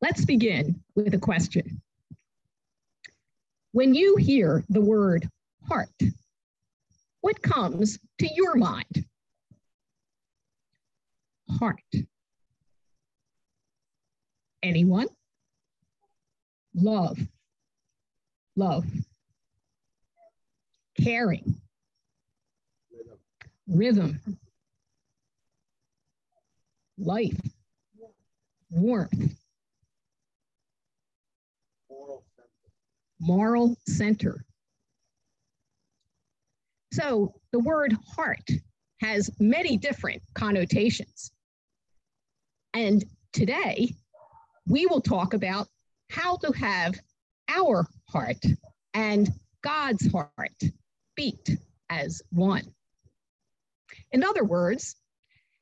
Let's begin with a question. When you hear the word heart, what comes to your mind? Heart. Anyone? Love. Love. Caring. Rhythm. Life. Warmth. Moral center. So the word heart has many different connotations. And today, we will talk about how to have our heart and God's heart beat as one. In other words,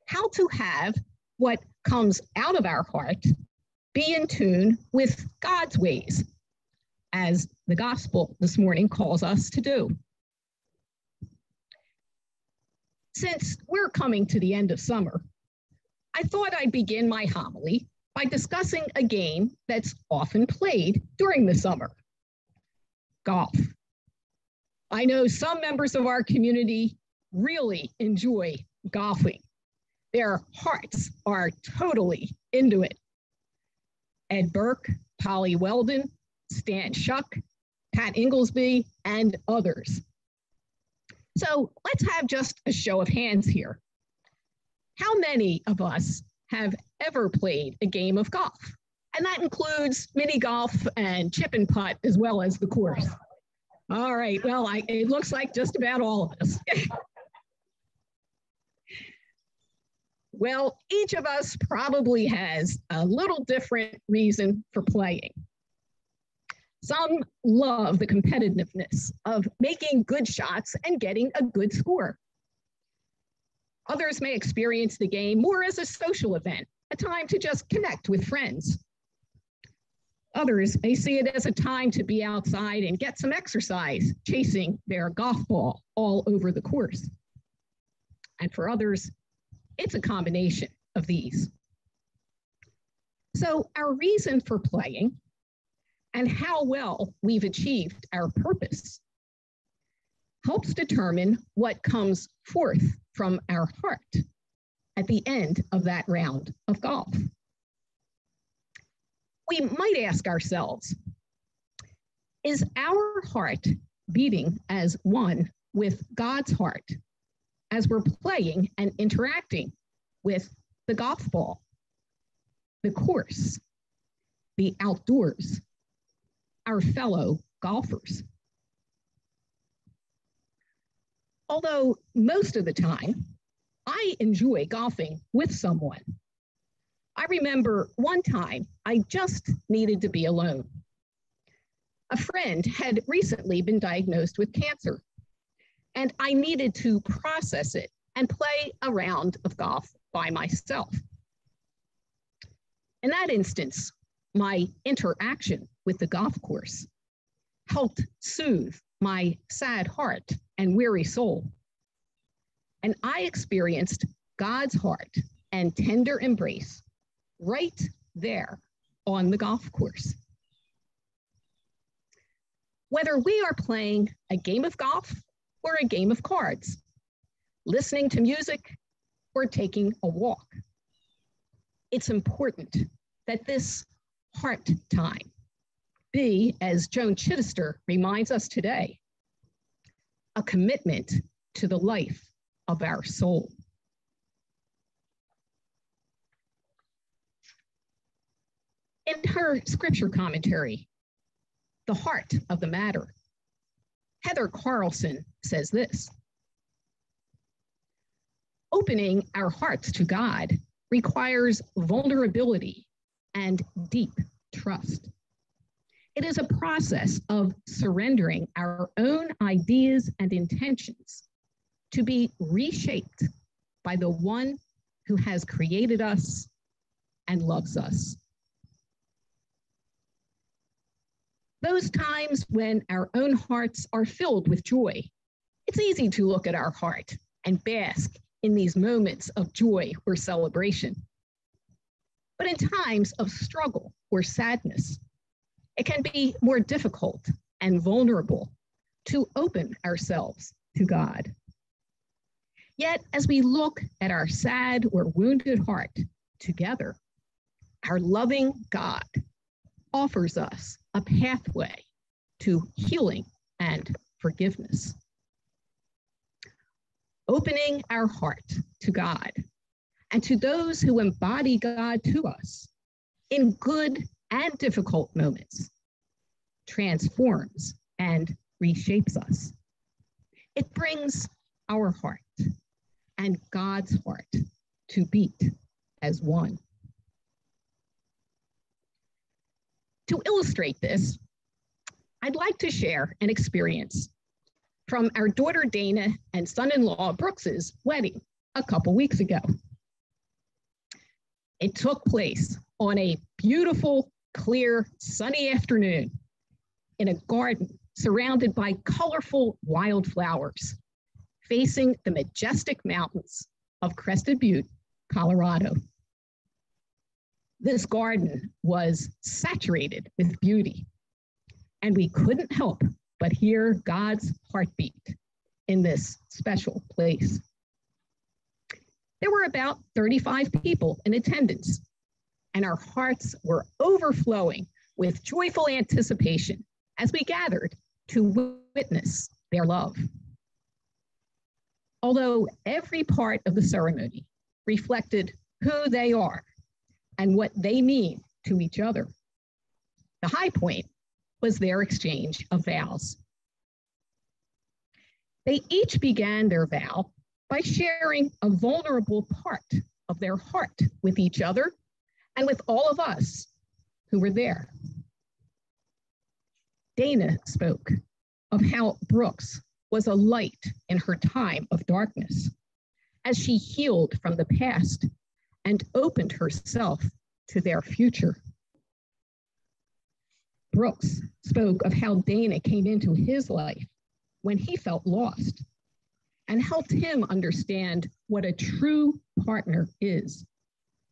how to have what comes out of our heart be in tune with God's ways, as the gospel this morning calls us to do. Since we're coming to the end of summer, I thought I'd begin my homily by discussing a game that's often played during the summer: golf. I know some members of our community really enjoy golfing. Their hearts are totally into it. Ed Burke, Polly Weldon, Stan Shuck, Pat Inglesby, and others. So let's have just a show of hands here. How many of us have ever played a game of golf? And that includes mini golf and chip and putt as well as the course. All right, well, it looks like just about all of us. Well, each of us probably has a little different reason for playing. Some love the competitiveness of making good shots and getting a good score. Others may experience the game more as a social event, a time to just connect with friends. Others may see it as a time to be outside and get some exercise, chasing their golf ball all over the course. And for others, it's a combination of these. So our reason for playing and how well we've achieved our purpose helps determine what comes forth from our heart at the end of that round of golf. We might ask ourselves, is our heart beating as one with God's heart as we're playing and interacting with the golf ball, the course, the outdoors, our fellow golfers? Although most of the time, I enjoy golfing with someone. I remember one time I just needed to be alone. A friend had recently been diagnosed with cancer, and I needed to process it and play a round of golf by myself. In that instance, my interaction with the golf course helped soothe my sad heart and weary soul. And I experienced God's heart and tender embrace right there on the golf course. Whether we are playing a game of golf or a game of cards, listening to music or taking a walk, it's important that this heart time be, as Joan Chittister reminds us today, a commitment to the life of our soul. In her scripture commentary, The Heart of the Matter, Heather Carlson says this: opening our hearts to God requires vulnerability and deep trust. It is a process of surrendering our own ideas and intentions to be reshaped by the one who has created us and loves us. Those times when our own hearts are filled with joy, it's easy to look at our heart and bask in these moments of joy or celebration. But in times of struggle or sadness, it can be more difficult and vulnerable to open ourselves to God. Yet, as we look at our sad or wounded heart together, our loving God offers us a pathway to healing and forgiveness. Opening our heart to God and to those who embody God to us in good and difficult moments transforms and reshapes us. It brings our heart and God's heart to beat as one. To illustrate this, I'd like to share an experience from our daughter Dana and son-in-law Brooks's wedding a couple weeks ago. It took place on a beautiful, clear, sunny afternoon in a garden surrounded by colorful wildflowers, facing the majestic mountains of Crested Butte, Colorado. This garden was saturated with beauty, and we couldn't help but hear God's heartbeat in this special place. There were about 35 people in attendance, and our hearts were overflowing with joyful anticipation as we gathered to witness their love. Although every part of the ceremony reflected who they are and what they mean to each other, the high point was their exchange of vows. They each began their vow by sharing a vulnerable part of their heart with each other and with all of us who were there. Dana spoke of how Brooks was a light in her time of darkness as she healed from the past and opened herself to their future. Brooks spoke of how Dana came into his life when he felt lost and helped him understand what a true partner is,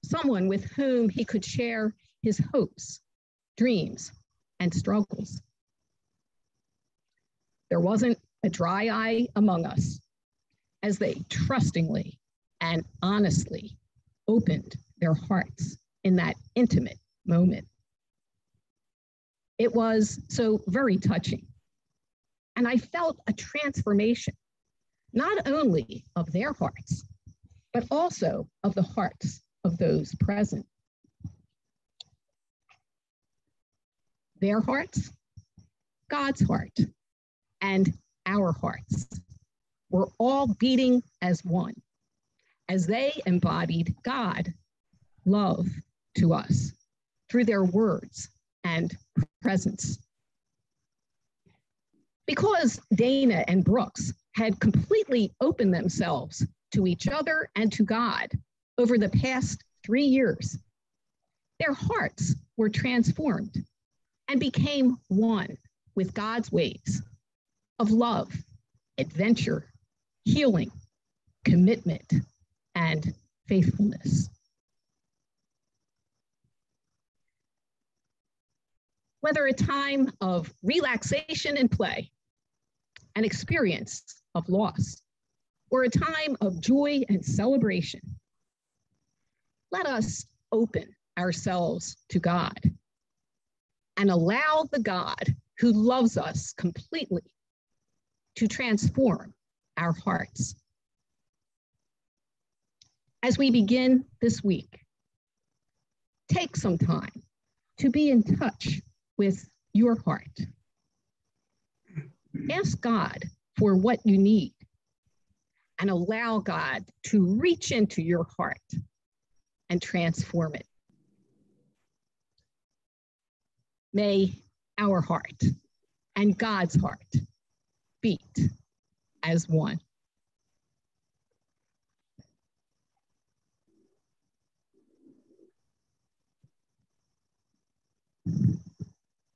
someone with whom he could share his hopes, dreams, and struggles. There wasn't a dry eye among us as they trustingly and honestly opened their hearts in that intimate moment. It was so very touching. And I felt a transformation, not only of their hearts, but also of the hearts of those present. Their hearts, God's heart, and our hearts were all beating as one, as they embodied God, love to us through their words and presence. Because Dana and Brooks had completely opened themselves to each other and to God over the past 3 years, their hearts were transformed and became one with God's ways of love, adventure, healing, commitment, and faithfulness. Whether a time of relaxation and play, an experience of loss, or a time of joy and celebration, let us open ourselves to God and allow the God who loves us completely to transform our hearts. As we begin this week, take some time to be in touch with your heart. Ask God for what you need and allow God to reach into your heart and transform it. May our heart and God's heart beat as one.